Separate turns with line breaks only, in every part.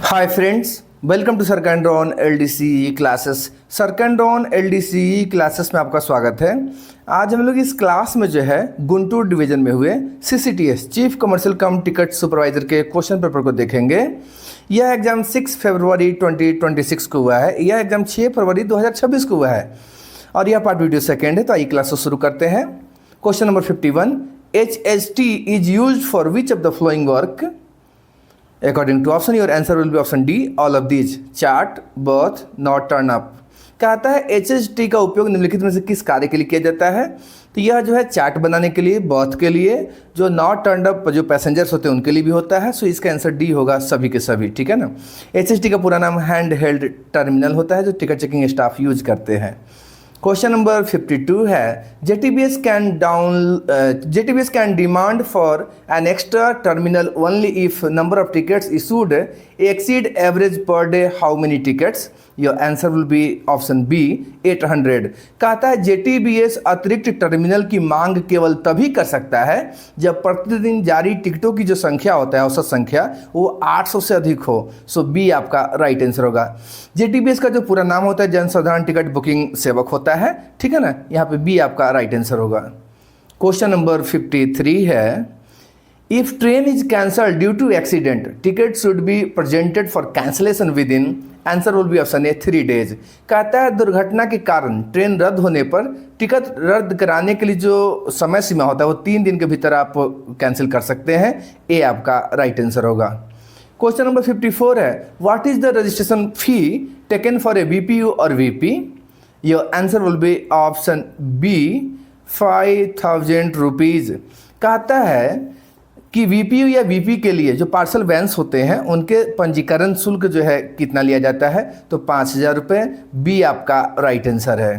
Hi friends, welcome to सरकैंड्रॉन LDC classes. सरकैंड्रॉन LDC classes में आपका स्वागत है। आज हम लोग इस क्लास में जो है गुंटूर डिवीजन में हुए CCTS chief commercial cum ticket supervisor के क्वेश्चन पेपर को देखेंगे। यह एग्जाम 6 फरवरी 2026 को हुआ है। यह एग्जाम 6 फरवरी 2026 को हुआ है और यह पार्ट वीडियो सेकेंड है। तो आइए क्लास को शुरू करते हैं। Question number 51, HST is used for which of the flowing work? According to option, your answer will be option D, all of these: chart, birth, not turn up। कहता है HST का उपयोग निम्नलिखित में से किस कार्य के लिए किया जाता है? तो यह जो है चार्ट बनाने के लिए, बर्थ के लिए, जो नॉट टर्न अप जो पैसेंजर्स होते हैं उनके लिए भी होता है। सो इसका आंसर डी होगा, सभी के सभी। ठीक है ना। HST का पूरा नाम हैंड हेल्ड टर्मिनल होता है जो टिकट चेकिंग स्टाफ यूज करते हैं। क्वेश्चन नंबर 52 है, JTBS can demand for an extra terminal only if number of tickets issued exceed average per day how many tickets? Your answer will be option B 800। कहता है JTBS अतिरिक्त terminal की मांग केवल तभी कर सकता है जब प्रतिदिन जारी टिकटों की जो संख्या होता है, औसत संख्या, वो 800 से अधिक हो। सो बी आपका राइट आंसर होगा। JTBS का जो पूरा नाम होता है जनसाधारण टिकट बुकिंग सेवक होता है। ठीक है ना। यहाँ पे बी आपका राइट आंसर होगा। क्वेश्चन नंबर 53 है, if train is cancelled due to accident ticket should be presented for cancellation within, answer will be option A 3 days. कहता है दुर्घटना के कारण ट्रेन रद्द होने पर टिकट रद्द कराने के लिए जो समय सीमा होता है वो 3 दिन के भीतर आप कैंसिल कर सकते हैं। ए आपका राइट आंसर होगा। क्वेश्चन नंबर 54 है, what is the registration fee taken for a BPU और VP? Your answer will be option B 5000 rupees. कहता है कि VPU या VP के लिए जो पार्सल वैन्स होते हैं उनके पंजीकरण शुल्क जो है कितना लिया जाता है? तो 5000 रुपये। बी आपका राइट आंसर है।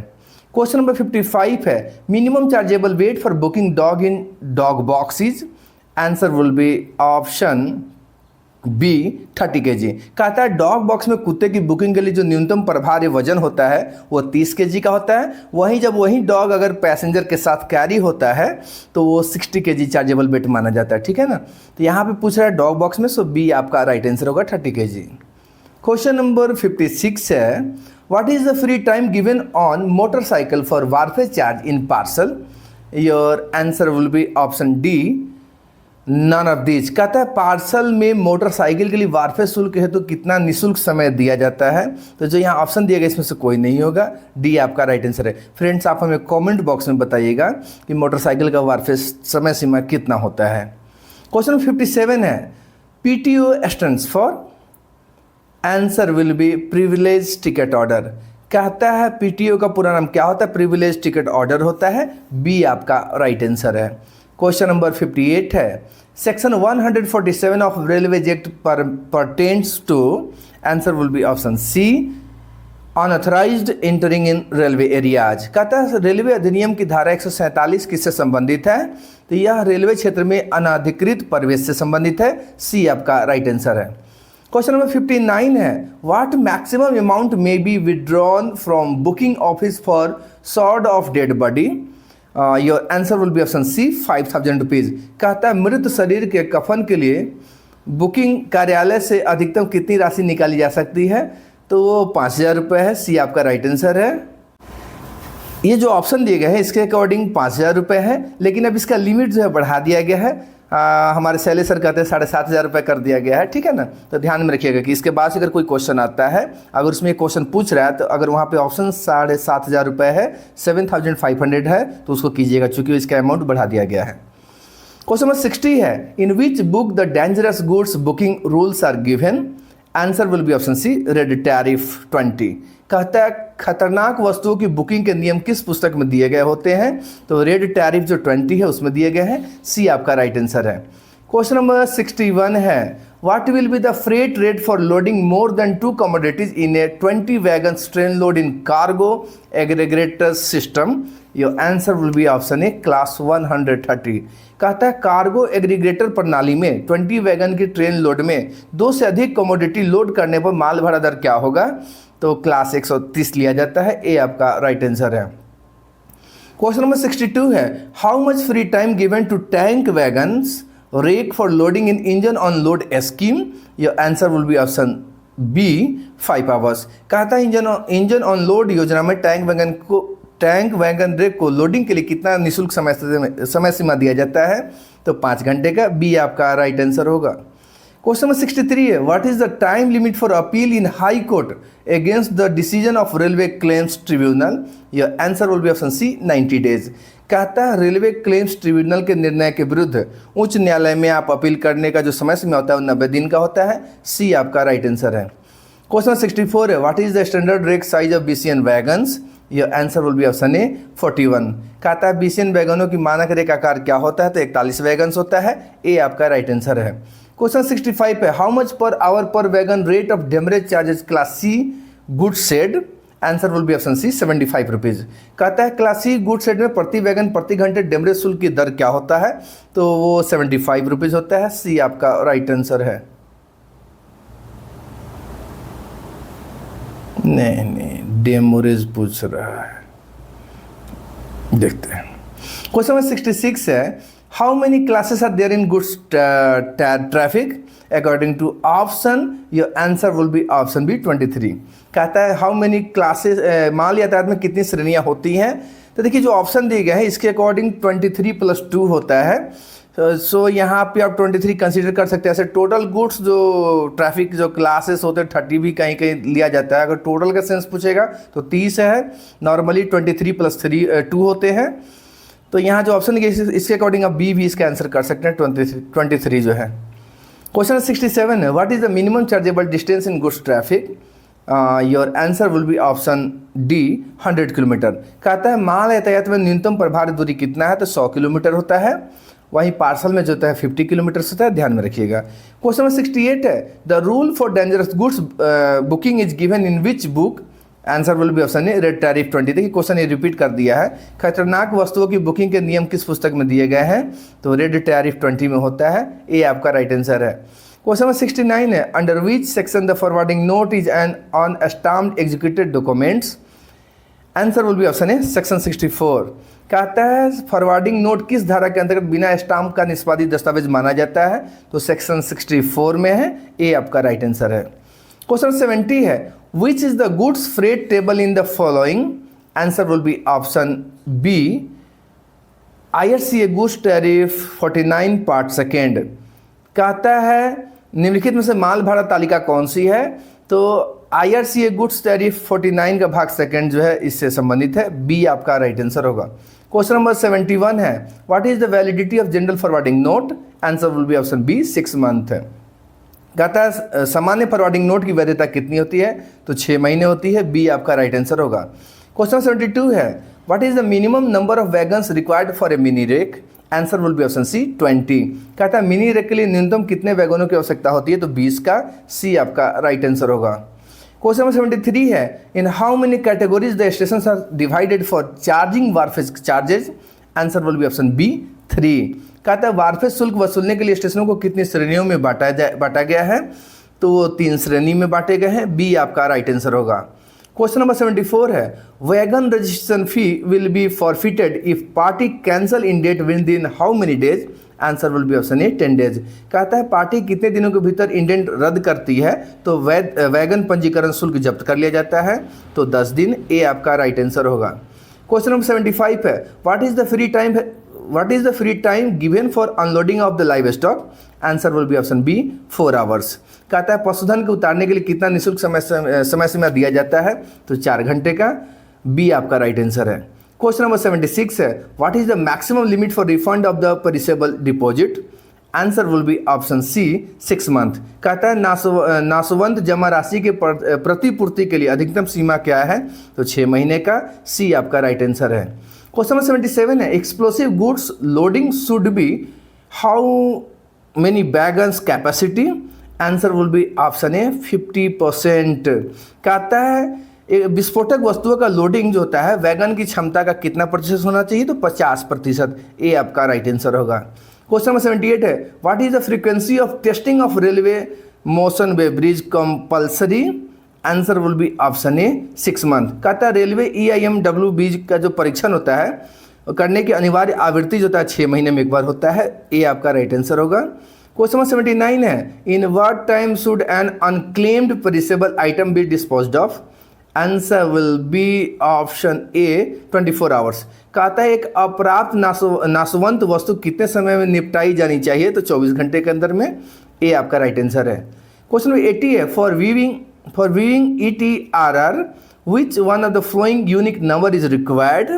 क्वेश्चन नंबर 55 है, minimum chargeable weight for booking dog in dog boxes, answer will be option B 30 kg। कहता है डॉग बॉक्स में कुत्ते की बुकिंग के लिए जो न्यूनतम प्रभार्य वजन होता है वो 30 kg का होता है। वहीं जब वही डॉग अगर पैसेंजर के साथ कैरी होता है तो वो 60 kg चार्जेबल वेट माना जाता है। ठीक है ना। तो यहाँ पे पूछ रहा है डॉग बॉक्स में, सो बी आपका राइट आंसर होगा 30 kg। क्वेश्चन नंबर 56 है, what is the free time given on motorcycle for wharfage charge in parcel? Your answer will be option D none of this. कहता है parcel में motorcycle के लिए wharfage शुल्क है तो कितना निःशुल्क समय दिया जाता है? तो जो यहाँ ऑप्शन दिया गया इसमें से कोई नहीं होगा। डी आपका राइट आंसर है। फ्रेंड्स, आप हमें कमेंट बॉक्स में बताइएगा कि मोटरसाइकिल का वारफेज समय सीमा कितना होता है। क्वेश्चन 57 है, PTO stands for, answer will B privilege ticket order. कहता है PTO का पूरा नाम क्या होता है? प्रिविलेज टिकट ऑर्डर होता है। बी आपका राइट आंसर है। क्वेश्चन नंबर 58 है, section 147 of railway act pertains to, answer will be option C unauthorised entering in railway areas. कहता है रेलवे अधिनियम की धारा 147 किससे संबंधित है? तो यह रेलवे क्षेत्र में अनाधिकृत प्रवेश से संबंधित है। सी आपका राइट आंसर है। क्वेश्चन नंबर 59 है, what maximum amount may be withdrawn from booking office for sort of dead body? Your answer will be option C 5000 rupees. कहता है मृत शरीर के कफन के लिए बुकिंग कार्यालय से अधिकतम कितनी राशि निकाली जा सकती है? तो वो 5000 रुपये है। सी आपका राइट आंसर है। ये जो ऑप्शन दिए गए हैं इसके अकॉर्डिंग 5000 रुपये है, लेकिन अब इसका लिमिट जो है बढ़ा दिया गया है। हमारे शैलेश सर कहते हैं 7500 रुपये कर दिया गया है। ठीक है ना। तो ध्यान में रखिएगा कि इसके बाद अगर कोई क्वेश्चन आता है, अगर उसमें क्वेश्चन पूछ रहा है तो अगर वहाँ पे ऑप्शन 7500 रुपये है, 7500 है, तो उसको कीजिएगा चूँकि इसका अमाउंट बढ़ा दिया गया है। क्वेश्चन नंबर 60 है, in which book the dangerous goods booking rules are given? Answer will be option C red tariff 20। कहता है खतरनाक वस्तुओं की बुकिंग के नियम किस पुस्तक में दिए गए होते हैं? तो रेड टैरिफ जो 20 है उसमें दिए गए हैं। सी आपका राइट आंसर है। क्वेश्चन नंबर 61 है, what will be the freight rate for loading more than 2 commodities in A 20 wagon train load in cargo aggregator system? Your answer will be option A class 130। कहता है cargo aggregator प्रणाली में 20 wagon की train load में 2 से अधिक commodity load करने पर माल भाड़ा दर क्या होगा? तो क्लास 130 लिया जाता है। ए आपका राइट आंसर है। क्वेश्चन नंबर 62 है, how much free time given to tank wagons rake for loading in engine on load scheme? Your answer will be option B 5 hours. कहा था इंजन ऑन लोड योजना में tank wagon rake को loading के लिए कितना निःशुल्क समय सीमा दिया जाता है? तो 5 घंटे का। बी आपका राइट आंसर होगा। क्वेश्चन नंबर 63 है, what is the time limit for appeal in High Court against the decision of Railway Claims Tribunal? Your answer will be option C 90 days. कहता है रेलवे क्लेम्स ट्रिब्यूनल के निर्णय के विरुद्ध उच्च न्यायालय में आप अपील करने का जो समय सीमा होता है वो 90 दिन का होता है। सी आपका राइट आंसर है। क्वेश्चन 64 है, what is the standard rake size of BCN wagons? Your answer will be option A 41। कहता है BCN वैगनों की मानक रेक आकार क्या होता है? तो 41 वैगन्स होता है। ए आपका राइट आंसर है। क्वेश्चन 65 है, how much per hour per wagon rate of demurrage charges class C good shed? Answer will be option C 75 rupees. कहता है क्लास सी गुड शेड में प्रति वैगन प्रति घंटे डेमरेज शुल्क की दर क्या होता है? तो वो 75 रुपीज़ होता है। सी आपका राइट आंसर है। नहीं डेमोरेज पूछ रहा है, देखते हैं। क्वेश्चन नंबर 66 है, how many classes are there in goods traffic according to option? Your answer will be option B 23। कहता है हाउ मेनी क्लासेस माल यातायात में कितनी श्रेणियां होती हैं? तो देखिए जो ऑप्शन दिए गए हैं इसके अकॉर्डिंग 23 + 2 होता है। सो यहाँ पे आप 23 कंसीडर कर सकते हैं। ऐसे टोटल गुड्स जो ट्रैफिक जो क्लासेस होते हैं 30 भी कहीं कहीं लिया जाता है। अगर टोटल का सेंस पूछेगा तो 30 है। नॉर्मली 23 + 2 होते हैं। तो यहाँ जो ऑप्शन है इसके अकॉर्डिंग आप बी भी इसका आंसर कर सकते हैं। 23 जो है। क्वेश्चन 67 है, what is the minimum chargeable distance in goods traffic? Your answer will be option D 100 kilometre. कहता है माल यातायात में न्यूनतम प्रभावी दूरी कितना है? तो 100 किलोमीटर होता है। वहीं पार्सल में जो होता है 50 किलोमीटर होता है। ध्यान में रखिएगा। क्वेश्चन नंबर 68 है, the rule for dangerous goods booking is given in which book? Answer will be option A red tariff 20। देखिए क्वेश्चन ये रिपीट कर दिया है। खतरनाक वस्तुओं की बुकिंग के नियम किस पुस्तक में दिए गए हैं? तो रेड टैरिफ 20 में होता है। ए आपका राइट आंसर है। क्वेश्चन नंबर 69 है, under which section the forwarding note is an unstamped executed documents? Answer will be option A section 64। कहता है फॉरवर्डिंग नोट किस धारा के अंतर्गत बिना स्टाम्प का निष्पादित दस्तावेज माना जाता है? तो सेक्शन 64 में है। ए आपका राइट आंसर है। क्वेश्चन 70 है, which is the goods freight table in the following? Answer will be option B IRCA goods tariff 49 part second. कहता है निम्नलिखित में से माल भाड़ा तालिका कौन सी है? तो IRCA गुड्स टैरिफ 49 का भाग सेकेंड जो है इससे संबंधित है। बी आपका राइट आंसर होगा। क्वेश्चन नंबर 71 है, what is the validity of general forwarding note? Answer will be option B 6 month है। कहता है सामान्य फॉरवर्डिंग नोट की वैधता कितनी होती है? तो 6 महीने होती है। बी आपका राइट आंसर होगा। क्वेश्चन 72 है, what is the minimum number of wagons required for a mini rake? Answer will be option C 20। कहता है मिनी रेक के लिए न्यूनतम कितने वैगनों की आवश्यकता होती है? तो 20 का। सी आपका राइट आंसर होगा। क्वेश्चन नंबर 73 है, in how many categories the station are divided for charging wharfage charges? Answer will be option B 3। कहता है वारफेज शुल्क वसूलने के लिए स्टेशनों को कितनी श्रेणियों में बांटा गया है? तो वो 3 श्रेणी में बांटे गए हैं। बी आपका राइट आंसर होगा। क्वेश्चन नंबर 74 है, wagon registration fee will be forfeited if party cancel indent within how many days? Answer will be option A 10 days. कहता है पार्टी कितने दिनों के भीतर इंडेंट रद्द करती है? तो वैगन पंजीकरण शुल्क जब्त कर लिया जाता है। तो 10 दिन। ए आपका राइट आंसर होगा। क्वेश्चन नंबर 75 है, what is the free time given for unloading of the livestock? Answer will be option B 4 hours. कहता है पशुधन को उतारने के लिए कितना निःशुल्क समय सीमा दिया जाता है? तो 4 घंटे का। बी आपका राइट आंसर है। क्वेश्चन नंबर 76 है, what is the maximum limit for refund of the perishable deposit? Answer will be option C 6 month. कहता है नाशवंत जमा राशि के प्रतिपूर्ति के लिए अधिकतम सीमा क्या है? तो 6 महीने का। सी आपका राइट आंसर है। क्वेश्चन नंबर 77 है, explosive goods loading should be how many wagons capacity? Answer will be option ए 50%। कहता है विस्फोटक वस्तुओं का लोडिंग जो होता है वैगन की क्षमता का कितना प्रतिशत होना चाहिए? तो 50%। ए आपका राइट आंसर होगा। क्वेश्चन नंबर 78 है, what is the frequency of testing of railway motion way bridge compulsory? Answer will be option A 6 month. कहता है रेलवे EIMW ब्रिज का जो परीक्षण होता है करने की अनिवार्य आवृत्ति जो होता है 6 महीने में एक बार होता है। ए आपका राइट आंसर होगा। क्वेश्चन नंबर 79 है, in what time should an unclaimed perishable item be disposed of? Answer will be option A 24 hours. कहता है एक अप्राप्त नाशवंत वस्तु कितने समय में निपटाई जानी चाहिए? तो 24 घंटे के अंदर में। ए आपका राइट आंसर है। क्वेश्चन नंबर 80 है, for weaving ETRR which one of the following unique number is required?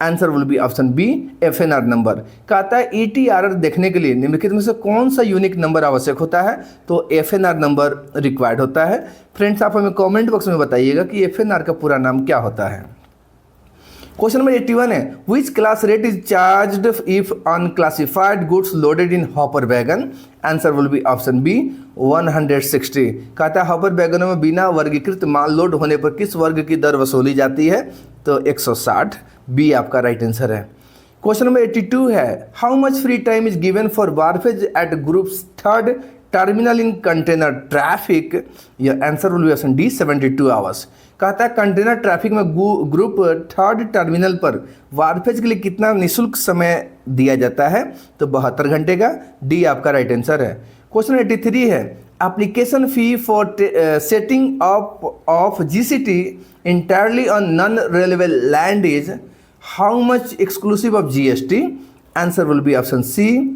Answer will be option B FNR number. कहता है ETRR देखने के लिए निम्नलिखित में से कौन सा यूनिक नंबर आवश्यक होता है? तो FNR नंबर रिक्वायर्ड होता है। फ्रेंड्स आप हमें कमेंट बॉक्स में बताइएगा कि FNR का पूरा नाम क्या होता है। क्वेश्चन नंबर 81 है, which class rate is charged if unclassified goods loaded in hopper wagon? Answer will be option B 160। कहता है हॉपर वैगनों में बिना वर्गीकृत माल लोड होने पर किस वर्ग की दर वसूली जाती है? तो 160। बी आपका राइट आंसर है। क्वेश्चन नंबर 82 है, how much free time is given for wharfage at group third terminal in container traffic? Your answer will be option D 72 hours. कहता है कंटेनर ट्रैफिक में ग्रुप थर्ड टर्मिनल पर वारफेज के लिए कितना निःशुल्क समय दिया जाता है? तो 72 घंटे का। डी आपका राइट आंसर है। क्वेश्चन 83 है, application fee for setting up of GCT entirely on non relevant land is how much exclusive of GST? Answer will be option C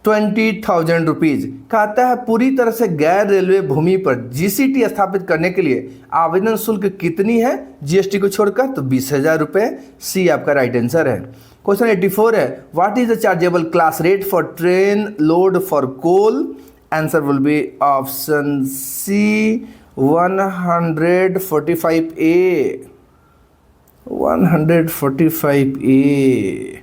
20,000 rupees. कहता है पूरी तरह से गैर रेलवे भूमि पर GCT स्थापित करने के लिए आवेदन शुल्क कितनी है GST को छोड़कर? तो 20,000 रुपये। सी आपका राइट आंसर है। क्वेश्चन 84 है, what is the chargeable class rate for train load for coal? Answer will be option C 145A 145A।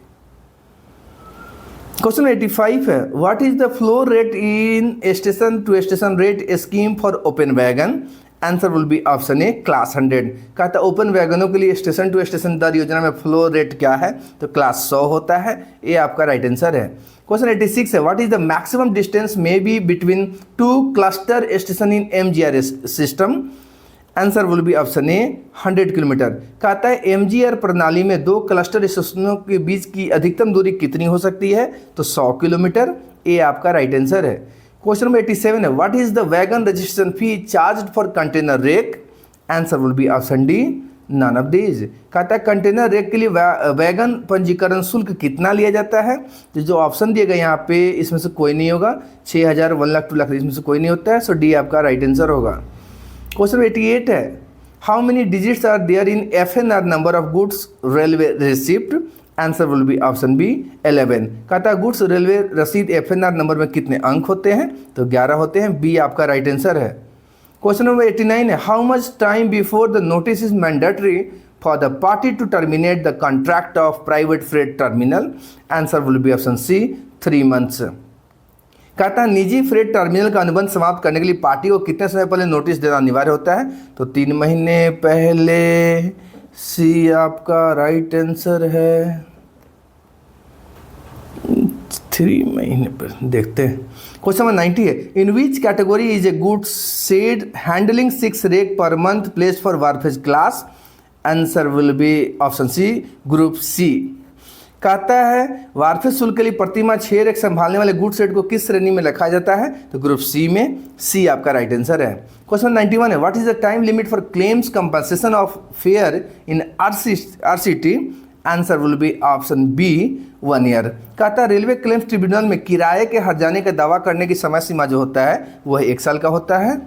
Question 85 है, what is the flow rate in station to station rate scheme for open wagon? Answer will be option A class 100। कहता है open वैगनों के लिए station to station दर योजना में flow rate क्या है? तो क्लास 100 होता है। ए आपका राइट आंसर है। क्वेश्चन 86 है, what is the maximum distance may be between two cluster station in MGR system? Answer will be option A 100 kilometre. कहता है MGR प्रणाली में दो क्लस्टर स्टेशनों के बीच की अधिकतम दूरी कितनी हो सकती है? तो 100 किलोमीटर। ए आपका राइट आंसर है। क्वेश्चन नंबर 87 है, what is the wagon registration fee charged for container rake? Answer will be option D none of these. कहता है कंटेनर रेक के लिए वैगन पंजीकरण शुल्क कितना लिया जाता है? तो जो ऑप्शन दिए गए यहाँ पे इसमें से कोई नहीं होगा। 6,000, 1 लाख, 2 लाख, इसमें से कोई नहीं होता है। सो डी आपका राइट आंसर होगा। क्वेश्चन 88 है, how many digits are there in FNR number of goods railway receipt? Answer will be option B 11। कहता है गुड्स रेलवे रसीद FNR नंबर में कितने अंक होते हैं? तो 11 होते हैं। बी आपका राइट आंसर है। क्वेश्चन नंबर 89 है, how much time before the notice is mandatory for the party to terminate the contract of private freight terminal? Answer will be option C 3 months. कहता है निजी फ्रेट टर्मिनल का अनुबंध समाप्त करने के लिए पार्टी को कितने समय पहले नोटिस देना अनिवार्य होता है? तो 3 महीने पहले। सी आपका राइट आंसर है। 3 महीने पर देखते हैं। क्वेश्चन नंबर 90 है, in which category is a good shed handling 6 rake per month place for wharfage class? Answer will be option C group C. कहता है वारफेज शुल्क के लिए प्रतिमा 6 रेक संभालने वाले गुड सेट को किस श्रेणी में रखा जाता है? तो ग्रुप सी में। सी आपका राइट आंसर है। क्वेश्चन 91 है, what is the time limit for claims compensation of fare in RCT? Answer will be option B 1 year. कहता है रेलवे क्लेम्स ट्रिब्यूनल में किराए के हट जाने का दावा करने की समय सीमा जो होता है वह 1 साल का होता है।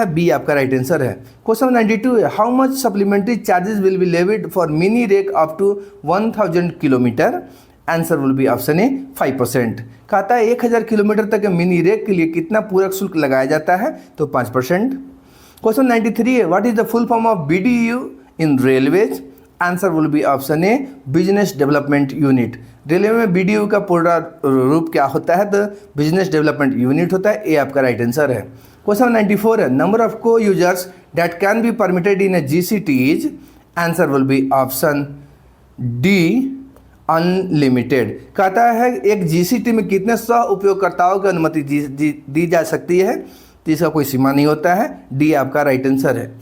बी आपका राइट आंसर है। क्वेश्चन 92 है, how much supplementary charges will be levied for mini rake up to 1000 kilometre? Answer will be option A 5%। कहता है 1000 किलोमीटर तक के मिनी रेक के लिए कितना पूरक शुल्क लगाया जाता है? तो 5%। क्वेश्चन 93 है, what is the full form of BDU in railways? Answer will be option A business development unit. Railway में BDU का पूरा रूप क्या होता है? तो बिजनेस डेवलपमेंट यूनिट होता है। ए आपका राइट आंसर है। क्वेश्चन 94 है, नंबर ऑफ को users that can be permitted in A GCT is? Answer will be option D unlimited. कहता है एक GCT में कितने 100 उपयोगकर्ताओं की अनुमति दी जा सकती है? तो इसका कोई सीमा नहीं होता है। डी आपका राइट आंसर है।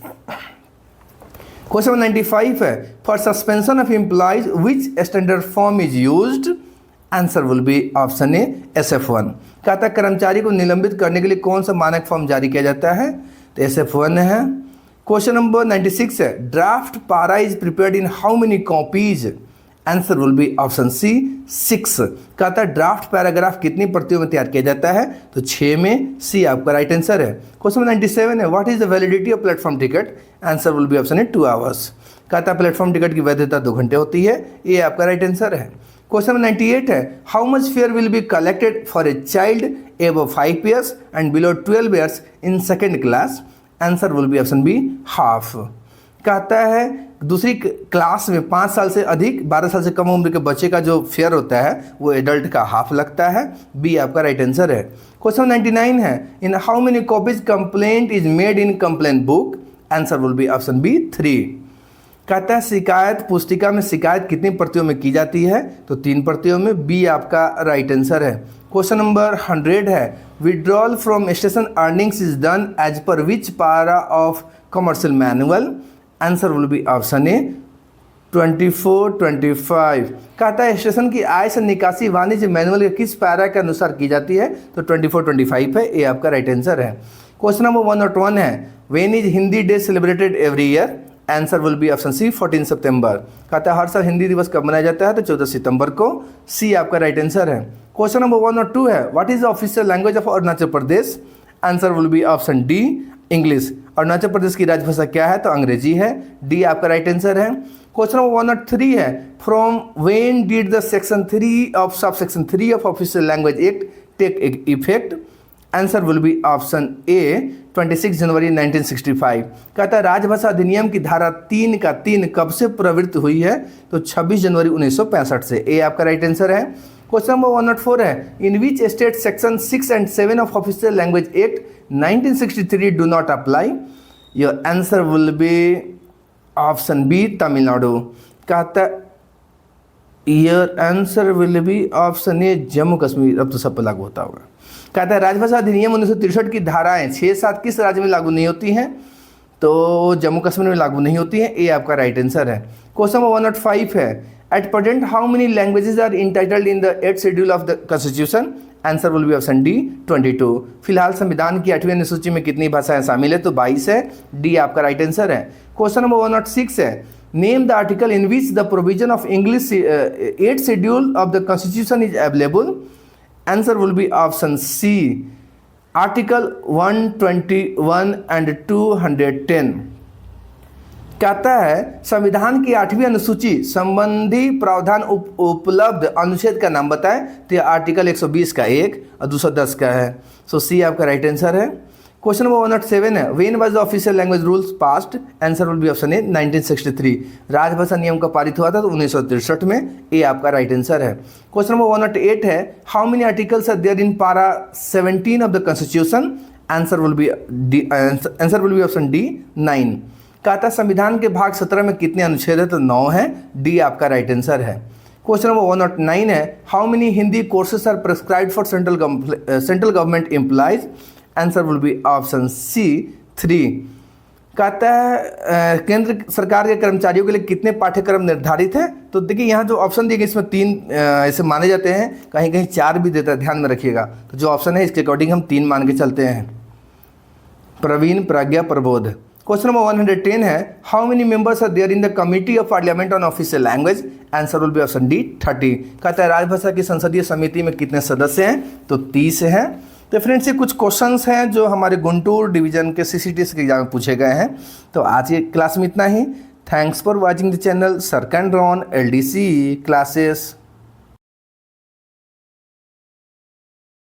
क्वेश्चन 95 है, for suspension of employees which standard form is used? Answer will be option A SF1। कहता है कर्मचारी को निलंबित करने के लिए कौन सा मानक फॉर्म जारी किया जाता है, तो SF1 है। क्वेश्चन नंबर 96 है, draft para is prepared in how many copies, answer will be option C 6। कहता है ड्राफ्ट पैराग्राफ कितनी प्रतियों में तैयार किया जाता है, तो 6 में, सी आपका राइट आंसर है। क्वेश्चन नंबर 97 है, what is the validity of platform ticket, answer will be option A 2 hours. कहता है प्लेटफॉर्म टिकट की वैधता 2 घंटे होती है, ये आपका राइट आंसर है। क्वेश्चन नंबर 98 है, how much fare will be collected for a child above 5 years and below 12 years in second class, answer will be option B half. कहता है दूसरी क्लास में 5 साल से अधिक 12 साल से कम उम्र के बच्चे का जो फेयर होता है वो एडल्ट का हाफ लगता है, बी आपका राइट आंसर है। क्वेश्चन 99 है, in how many copies complaint is made in complaint book, answer will be option B 3। कहता है शिकायत पुस्तिका में शिकायत कितनी प्रतियों में की जाती है, तो 3 प्रतियों में, बी आपका राइट आंसर है। क्वेश्चन नंबर 100 है, withdrawal from station earnings is done as per which para of commercial manual, answer will be option A 24-25। कहता है स्टेशन की आय से निकासी वाणिज्य मैनुअल के किस पैरा के अनुसार की जाती है, तो 24-25 है, ये आपका राइट आंसर है। क्वेश्चन नंबर 101 है, when is Hindi day celebrated every year, answer will be option C 14 सितंबर। कहता है हर साल हिंदी दिवस कब मनाया जाता है, तो 14 सितंबर को, सी आपका राइट आंसर है। क्वेश्चन नंबर 102 है, what is the official language of Arunachal Pradesh, answer will be option D English. Arunachal Pradesh की राजभाषा क्या है, तो अंग्रेजी है, डी आपका राइट आंसर है। क्वेश्चन नंबर 103 है, from when did the section 3 of sub section 3 of official language act take effect, answer will be option A 26 January 1965। कहता है राजभाषा अधिनियम की धारा 3 का 3 कब से प्रवृत्त हुई है, तो 26 जनवरी 1965 से, ए आपका राइट आंसर है। क्वेश्चन नंबर 104 है, in which state section 6 and 7 of official language act 1963 do not apply, your answer will be option B Tamil Nadu. कहता your answer will be option A Jammu Kashmir, अब तो सब पर लागू होता होगा। कहता है राजभाषा अधिनियम 1963 की धाराएं 6-7 किस राज्य में लागू नहीं होती हैं, तो जम्मू कश्मीर में लागू नहीं होती हैं, ये आपका राइट आंसर है। क्वेश्चन नंबर 105 है, at present how many languages are entitled in the 8th schedule of the constitution, answer will be option D 22। फिलहाल संविधान की 8वीं अनुसूची में कितनी भाषाएं शामिल है, तो 22 है, डी आपका राइट आंसर है। क्वेश्चन नंबर 106 है, name the article in which the provision of English 8th schedule of the constitution is available, answer will be option C article 121 and 210। कहता है संविधान की 8वीं अनुसूची संबंधी प्रावधान उपलब्ध अनुच्छेद का नाम बताएं, तो आर्टिकल 120 का 1 और 210 का है, सो सी आपका राइट आंसर है। क्वेश्चन नंबर 107 है, when was the official language rules passed, answer will be option ए 1963। राजभाषा नियम का पारित हुआ था तो 1963 में, ए आपका राइट आंसर है। क्वेश्चन नंबर 108 है, how many articles are there in para 17 of the constitution, answer will be option D 9। कहता संविधान के भाग 17 में कितने अनुच्छेद है, तो 9 है, डी आपका राइट आंसर है। क्वेश्चन नंबर 109 है, how many Hindi courses are prescribed for central government employees, answer will be option C 3। कहता है केंद्र सरकार के कर्मचारियों के लिए कितने पाठ्यक्रम निर्धारित है, तो देखिए यहाँ जो ऑप्शन दिए गए इसमें 3 ऐसे माने जाते हैं, कहीं कहीं 4 भी देता है, ध्यान में रखिएगा। तो जो ऑप्शन है इसके अकॉर्डिंग हम 3 मान के चलते हैं, प्रवीण, प्रज्ञा, प्रबोध। क्वेश्चन नंबर 110 है, how many members are there in the committee of parliament on official language, answer will be option D 30। कहता है राजभाषा की संसदीय समिति में कितने सदस्य हैं, तो 30 हैं। तो फ्रेंड्स ये कुछ क्वेश्चंस हैं जो हमारे गुंटूर डिवीजन के CCTS के एग्जाम में पूछे गए हैं। तो आज की क्लास में इतना ही। Thanks for watching the channel सर्कैंड्रॉन LDC क्लासेस।